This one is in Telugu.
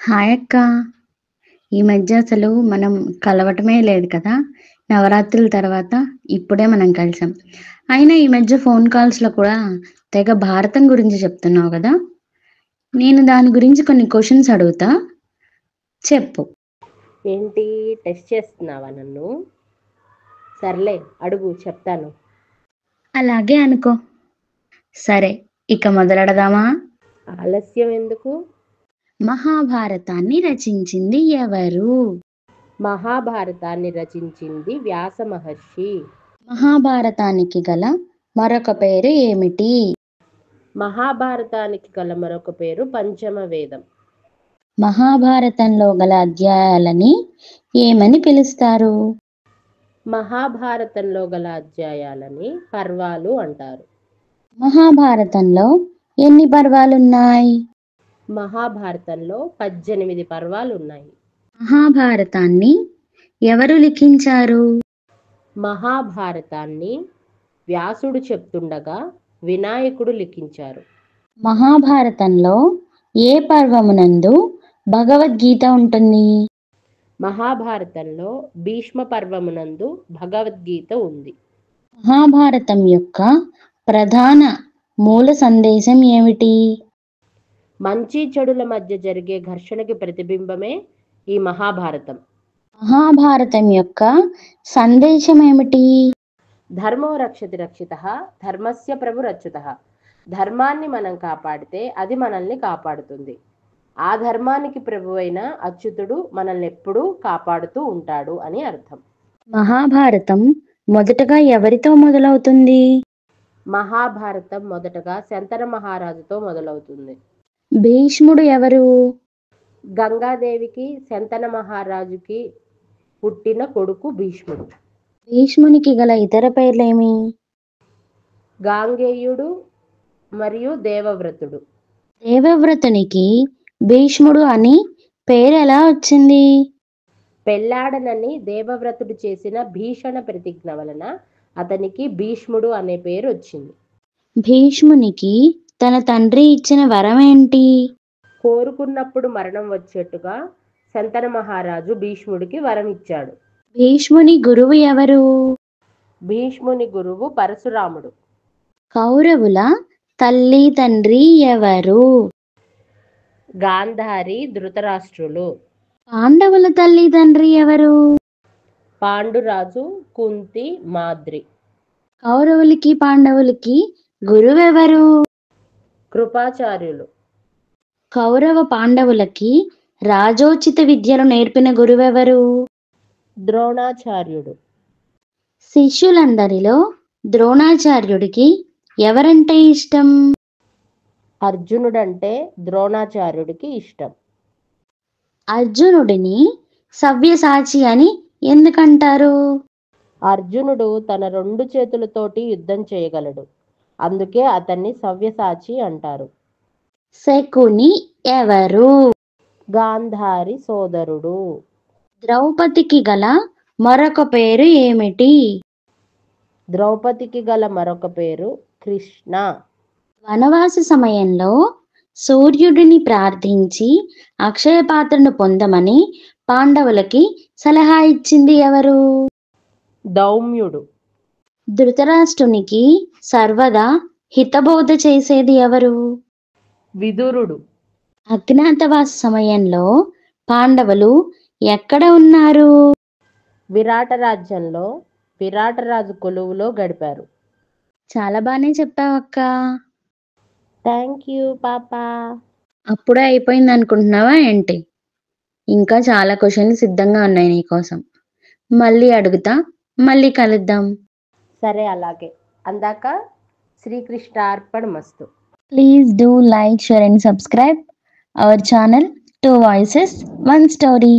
హాయ్ అక్క. ఈ మధ్య అసలు మనం కలవటమే లేదు కదా! నవరాత్రుల తర్వాత ఇప్పుడే మనం కలిసాం. అయినా ఈ మధ్య ఫోన్ కాల్స్‌లో కూడా తెగ భారతం గురించి చెప్తున్నావు గదా! నేను దాని గురించి కొన్ని క్వెషన్స్ అడుగుతా. చెప్పు. ఏంటి టెస్ట్ చేస్తున్నావా నన్ను? సర్లే అడుగు చెప్తాను. అలాగే అనుకో. సరే, ఇక మొదలెడదామా? ఆలస్యం ఎందుకు? మహాభారతాన్ని రచించింది ఎవరు? మహాభారతాన్ని రచించింది వ్యాస మహర్షి. మహాభారతానికి గల మరొక పేరు ఏమిటి? మహాభారతానికి గల మరొక పేరు పంచమ వేదం. మహాభారతంలో గల అధ్యాయాలని ఏమని పిలుస్తారు? మహాభారతంలో గల అధ్యాయాలని పర్వాలు అంటారు. మహాభారతంలో ఎన్ని పర్వాలున్నాయి? మహాభారతంలో 18 పర్వాలు ఉన్నాయి. మహాభారతాన్ని ఎవరు లిఖించారు? మహాభారతాన్ని వ్యాసుడు చెప్తుండగా వినాయకుడు లిఖించారు. మహాభారతంలో ఏ పర్వమునందు భగవద్గీత ఉంటుంది? మహాభారతంలో భీష్మ పర్వమునందు భగవద్గీత ఉంది. మహాభారతం యొక్క ప్రధాన మూల సందేశం ఏమిటి? మంచి చెడుల మధ్య జరిగే ఘర్షణకి ప్రతిబింబమే ఈ మహాభారతం. మహాభారతం యొక్క సందేశం ఏమిటి? ధర్మో రక్షతి రక్షితః ధర్మస్య ప్రభురచ్యుతః. ధర్మాన్ని మనం కాపాడితే అది మనల్ని కాపాడుతుంది. ఆ ధర్మానికి ప్రభువైన అచ్యుతుడు మనల్ని ఎప్పుడూ కాపాడుతూ ఉంటాడు అని అర్థం. మహాభారతం మొదటగా ఎవరితో మొదలవుతుంది? మహాభారతం మొదటగా శంతన మహారాజుతో మొదలవుతుంది. భీష్ముడు ఎవరు? గంగాదేవికి శంతన మహారాజుకి పుట్టిన కొడుకు భీష్ముడు. భీష్మునికి గల ఇతర పేర్లేమి? గాంగేయుడు మరియు దేవవ్రతుడు. దేవవ్రతునికి భీష్ముడు అని పేరు ఎలా వచ్చింది? పెళ్లాడనని దేవవ్రతుడు చేసిన భీషణ ప్రతిజ్ఞ వలన అతనికి భీష్ముడు అనే పేరు వచ్చింది. భీష్మునికి తన తండ్రి ఇచ్చిన వరం ఏంటి? కోరుకున్నప్పుడు మరణం వచ్చేట్టుగా శంతన మహారాజు భీష్ముడికి వరం ఇచ్చాడు. భీష్ముని గురువు ఎవరు? భీష్ముని గురువు పరశురాముడు. కౌరవుల తల్లి తండ్రి ఎవరు? గాంధారి ధృతరాష్ట్రులు. పాండవుల తల్లి తండ్రి ఎవరు? పాండురాజు కుంతి మాద్రి. కౌరవులకి పాండవులకి గురువెవరు? కృపాచార్యులు. కౌరవ పాండవులకి రాజోచిత విద్యలు నేర్పిన గురువెవరు? ద్రోణాచార్యుడు. శిష్యులందరిలో ద్రోణాచార్యుడికి ఎవరంటే ఇష్టం? అర్జునుడంటే ద్రోణాచార్యుడికి ఇష్టం. అర్జునుడిని సవ్యసాచి అని ఎందుకంటారు? అర్జునుడు తన 2 చేతులతోటి యుద్ధం చేయగలడు, అందుకే అతన్ని సవ్యసాచి అంటారు. శకుని ఎవరు? గాంధారి సోదరుడు. ద్రౌపదికి గల మరొక పేరు ఏమిటి? ద్రౌపదికి గల మరొక పేరు కృష్ణ. వనవాస సమయంలో సూర్యుడిని ప్రార్థించి అక్షయ పాత్రను పొందమని పాండవులకి సలహా ఇచ్చింది ఎవరు? దౌమ్యుడు. ధృతరాష్ట్రునికి సర్వదా హితబోధ చేసేది ఎవరు? విదురుడు. అజ్ఞాతవాస సమయంలో పాండవులు ఎక్కడ ఉన్నారు? విరాట రాజ్యంలో విరాటరాజు కొలువులో గడిపారు. చాలా బాగానే చెప్పావక్క. థ్యాంక్ యూ పాపా. అప్పుడే అయిపోయింది అనుకుంటున్నావా ఏంటి? ఇంకా చాలా క్వశ్చన్లు సిద్ధంగా ఉన్నాయి నీకోసం. మళ్ళీ అడుగుతా, మళ్ళీ కలుద్దాం. సరే అలాగే. అందాక శ్రీకృష్ణార్పణమస్తు. Please do like, share and subscribe our channel, Two Voices, One Story.